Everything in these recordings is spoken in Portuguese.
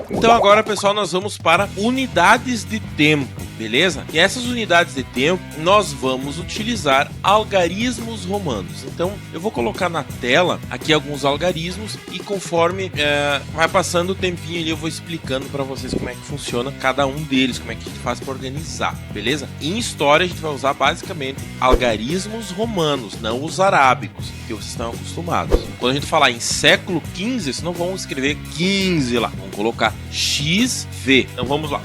Então agora, pessoal, nós vamos para unidades de tempo, beleza? E essas unidades de tempo, nós vamos utilizar algarismos romanos. Então, eu vou colocar na tela aqui alguns algarismos e conforme vai passando o tempinho ali, eu vou explicando para vocês como é que funciona cada um deles, como é que a gente faz para organizar, beleza? Em história, a gente vai usar basicamente algarismos romanos, não os arábicos, que vocês estão acostumados. Quando a gente falar em século XV, vocês não vão escrever 15 lá, vamos colocar XV. Então vamos lá.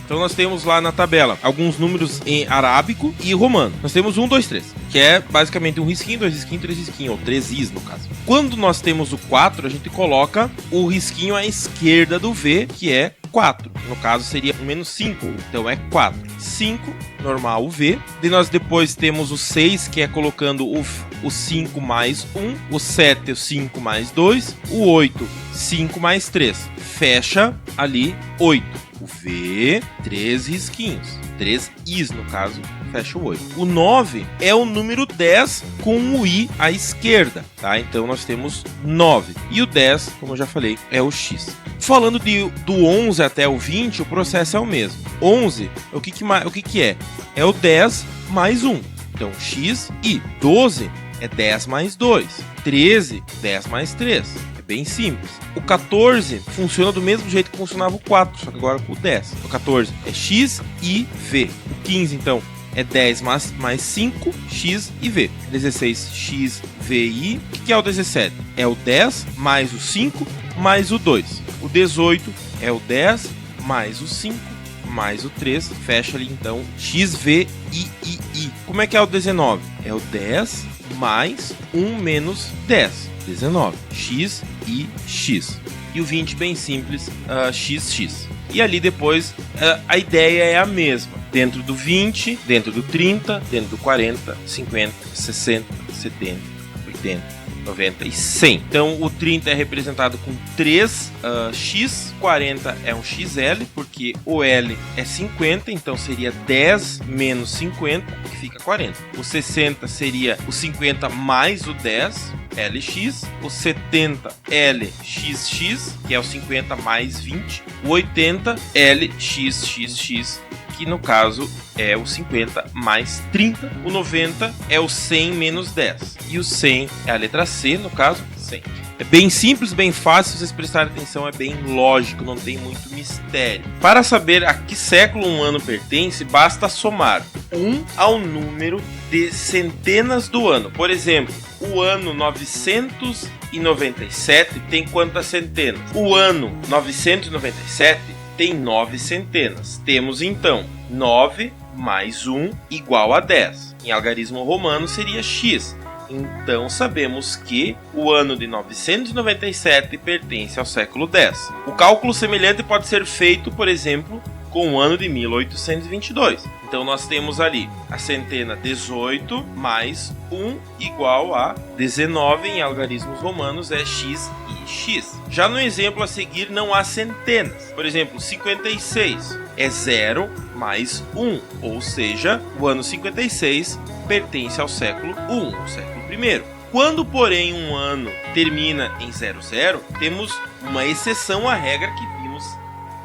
Então nós temos lá na tabela alguns números em arábico e romano. Nós temos 1, 2, 3, que é basicamente um risquinho, 2 risquinhos, 3 risquinhos, ou 3 is no caso. Quando nós temos o 4, a gente coloca o risquinho à esquerda do V, que é 4. No caso seria o menos 5, então é 4. 5, normal, o V. E nós depois temos o 6, que é colocando o 5 mais 1. O 7, o 5 mais 2. O 8, 5 mais 3. Fecha ali 8. O V, 3 risquinhos. 3 is, no caso, fecha o 8. O 9 é o número 10 com o I à esquerda, tá? Então nós temos 9. E o 10, como eu já falei, é o X. Falando do 11 até o 20, o processo é o mesmo. 11, o que é? É o 10 mais 1. Então, X e 12 é 10 mais 2. 13, 10 mais 3. Bem simples. O 14 funciona do mesmo jeito que funcionava o 4, só que agora com o 10. O 14 é X e V. O 15, então, é 10 mais 5, X e V. 16, X, V e I. O que é o 17? É o 10 mais o 5 mais o 2. O 18 é o 10 mais o 5 mais o 3. Fecha ali, então, X, V, I. Como é que é o 19? É o 10 mais 1 menos 10. 19, X e X. E o 20, bem simples, XX. E ali depois a ideia é a mesma. Dentro do 20, dentro do 30, dentro do 40, 50, 60, 70, 80, 90 e 100. Então o 30 é representado com 3x, 40 é um XL, porque o L é 50, então seria 10 menos 50, que fica 40. O 60 seria o 50 mais o 10, LX. O 70, LXX, que é o 50 mais 20. O 80, LXXX, que no caso é o 50 mais 30. O 90 é o 100 menos 10. E o 100 é a letra C, no caso, 100. É bem simples, bem fácil, se vocês prestarem atenção, é bem lógico, não tem muito mistério. Para saber a que século um ano pertence, basta somar 1 ao número de centenas do ano. Por exemplo, o ano 997 tem quantas centenas? O ano 997 tem 9 centenas. Temos então 9 mais 1 igual a 10. Em algarismo romano seria x. Então sabemos que o ano de 997 pertence ao século X. O cálculo semelhante pode ser feito, por exemplo, com o ano de 1822. Então nós temos ali a centena 18 mais 1 igual a 19. Em algarismos romanos é x e x. Já no exemplo a seguir não há centenas. Por exemplo, 56 é 0 mais 1, ou seja, o ano 56 pertence ao século I, o século I. Quando, porém, um ano termina em 00, temos uma exceção à regra que vimos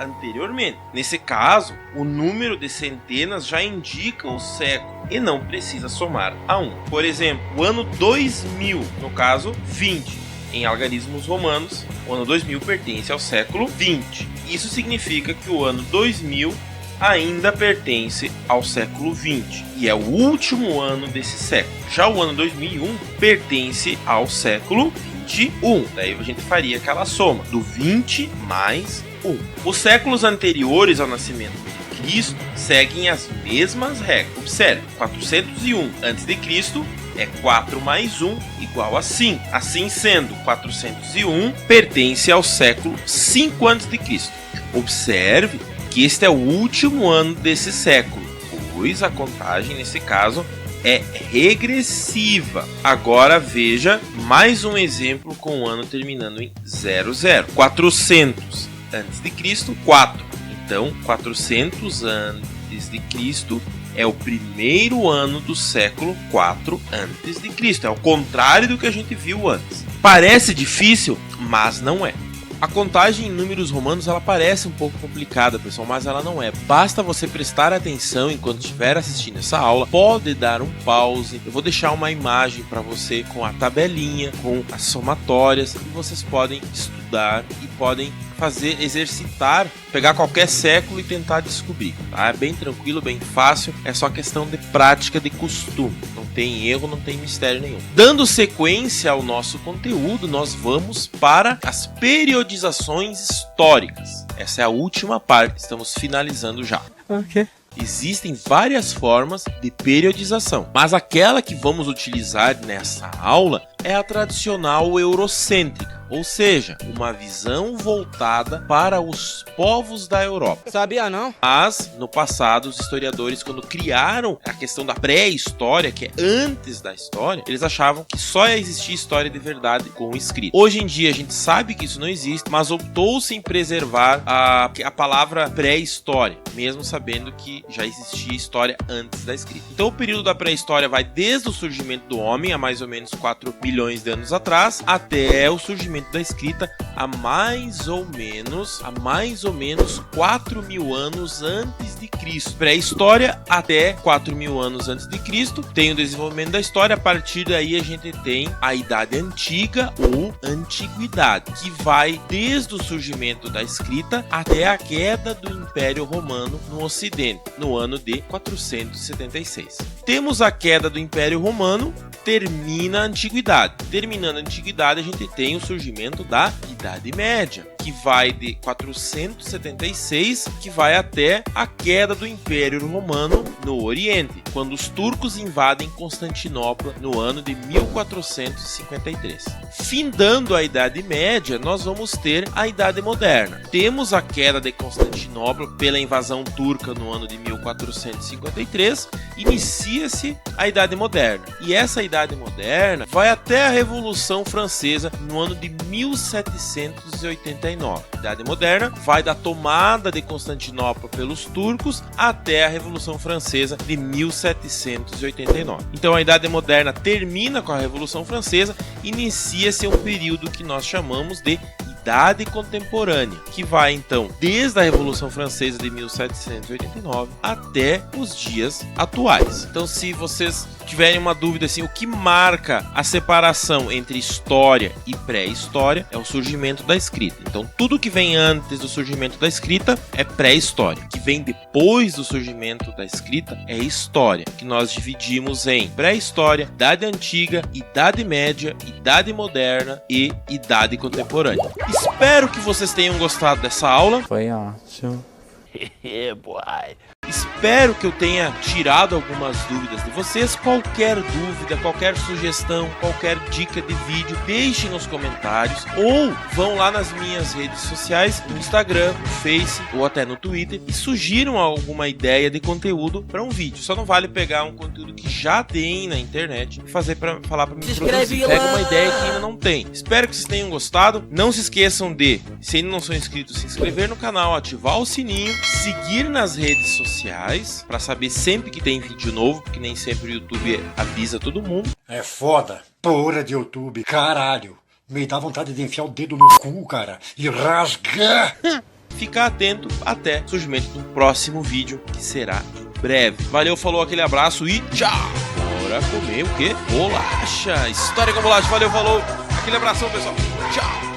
anteriormente. Nesse caso, o número de centenas já indica o século e não precisa somar a 1. Por exemplo, o ano 2000, no caso 20. Em algarismos romanos, o ano 2000 pertence ao século 20. Isso significa que o ano 2000 ainda pertence ao século 20 e é o último ano desse século. Já o ano 2001 pertence ao século 21. Daí a gente faria aquela soma do 20 mais 1. Os séculos anteriores ao nascimento de Cristo seguem as mesmas regras. Observe, 401 a.C. é 4 mais 1 igual a 5. Assim sendo, 401 pertence ao século 5 a.C. Observe que este é o último ano desse século, pois a contagem nesse caso é regressiva. Agora veja mais um exemplo com o ano terminando em 00. 400 a.C., 4. Então, 400 a.C. é o primeiro ano do século 4 a.C. É o contrário do que a gente viu antes. Parece difícil, mas não é. A contagem em números romanos ela parece um pouco complicada, pessoal, mas ela não é. Basta você prestar atenção enquanto estiver assistindo essa aula, pode dar um pause. Eu vou deixar uma imagem para você com a tabelinha, com as somatórias, e vocês podem estudar e podem exercitar, pegar qualquer século e tentar descobrir, tá? É bem tranquilo, bem fácil, é só questão de prática, de costume, não tem erro, não tem mistério nenhum. Dando sequência ao nosso conteúdo, nós vamos para as periodizações históricas. Essa é a última parte, estamos finalizando já. Ok. Existem várias formas de periodização, mas aquela que vamos utilizar nessa aula é a tradicional eurocêntrica, ou seja, uma visão voltada para os povos da Europa. Sabia não? Mas, no passado, os historiadores, quando criaram a questão da pré-história, que é antes da história, eles achavam que só ia existir história de verdade com escrito. Hoje em dia, a gente sabe que isso não existe, mas optou-se em preservar a palavra pré-história, mesmo sabendo que já existia história antes da escrita. Então, o período da pré-história vai desde o surgimento do homem, há mais ou menos 4 milhões de anos atrás, até o surgimento da escrita, há mais ou menos 4 mil anos antes de Cristo. Pré-história até 4 mil anos antes de Cristo, tem o desenvolvimento da história. A partir daí a gente tem a Idade Antiga ou Antiguidade, que vai desde o surgimento da escrita até a queda do Império Romano no Ocidente, no ano de 476. Temos a queda do Império Romano, termina a Antiguidade. Terminando a Antiguidade, a gente tem o surgimento da Idade Média, que vai de 476, que vai até a queda do Império Romano no Oriente, quando os turcos invadem Constantinopla no ano de 1453. Findando a Idade Média, nós vamos ter a Idade Moderna. Temos a queda de Constantinopla pela invasão turca no ano de 1453, inicia-se a Idade Moderna. E essa Idade Moderna vai até a Revolução Francesa no ano de 1789. A Idade Moderna vai da tomada de Constantinopla pelos turcos até a Revolução Francesa de 1789. Então a Idade Moderna termina com a Revolução Francesa, inicia-se um período que nós chamamos de Idade Contemporânea, que vai então desde a Revolução Francesa de 1789 até os dias atuais. Então, se vocês tiverem uma dúvida assim, o que marca a separação entre história e pré-história é o surgimento da escrita. Então, tudo que vem antes do surgimento da escrita é pré-história. O que vem depois do surgimento da escrita é história, que nós dividimos em pré-história, Idade Antiga, Idade Média, Idade Moderna e Idade Contemporânea. Espero que vocês tenham gostado dessa aula. Foi ótimo. Espero que eu tenha tirado algumas dúvidas de vocês. Qualquer dúvida, qualquer sugestão, qualquer dica de vídeo, deixem nos comentários ou vão lá nas minhas redes sociais, no Instagram, no Face ou até no Twitter e sugiram alguma ideia de conteúdo para um vídeo. Só não vale pegar um conteúdo que já tem na internet e falar para mim produzir. Pega uma ideia que ainda não tem. Espero que vocês tenham gostado. Não se esqueçam de, se ainda não são inscritos, se inscrever no canal, ativar o sininho, seguir nas redes sociais para saber sempre que tem vídeo novo, porque nem sempre o YouTube avisa todo mundo. É foda, porra de YouTube, caralho. Me dá vontade de enfiar o dedo no cu, cara, e rasgar. Ficar atento até o surgimento do próximo vídeo, que será em breve. Valeu, falou, aquele abraço e tchau! Bora comer o quê? Bolacha! História com bolacha, valeu, falou! Aquele abração, pessoal! Tchau!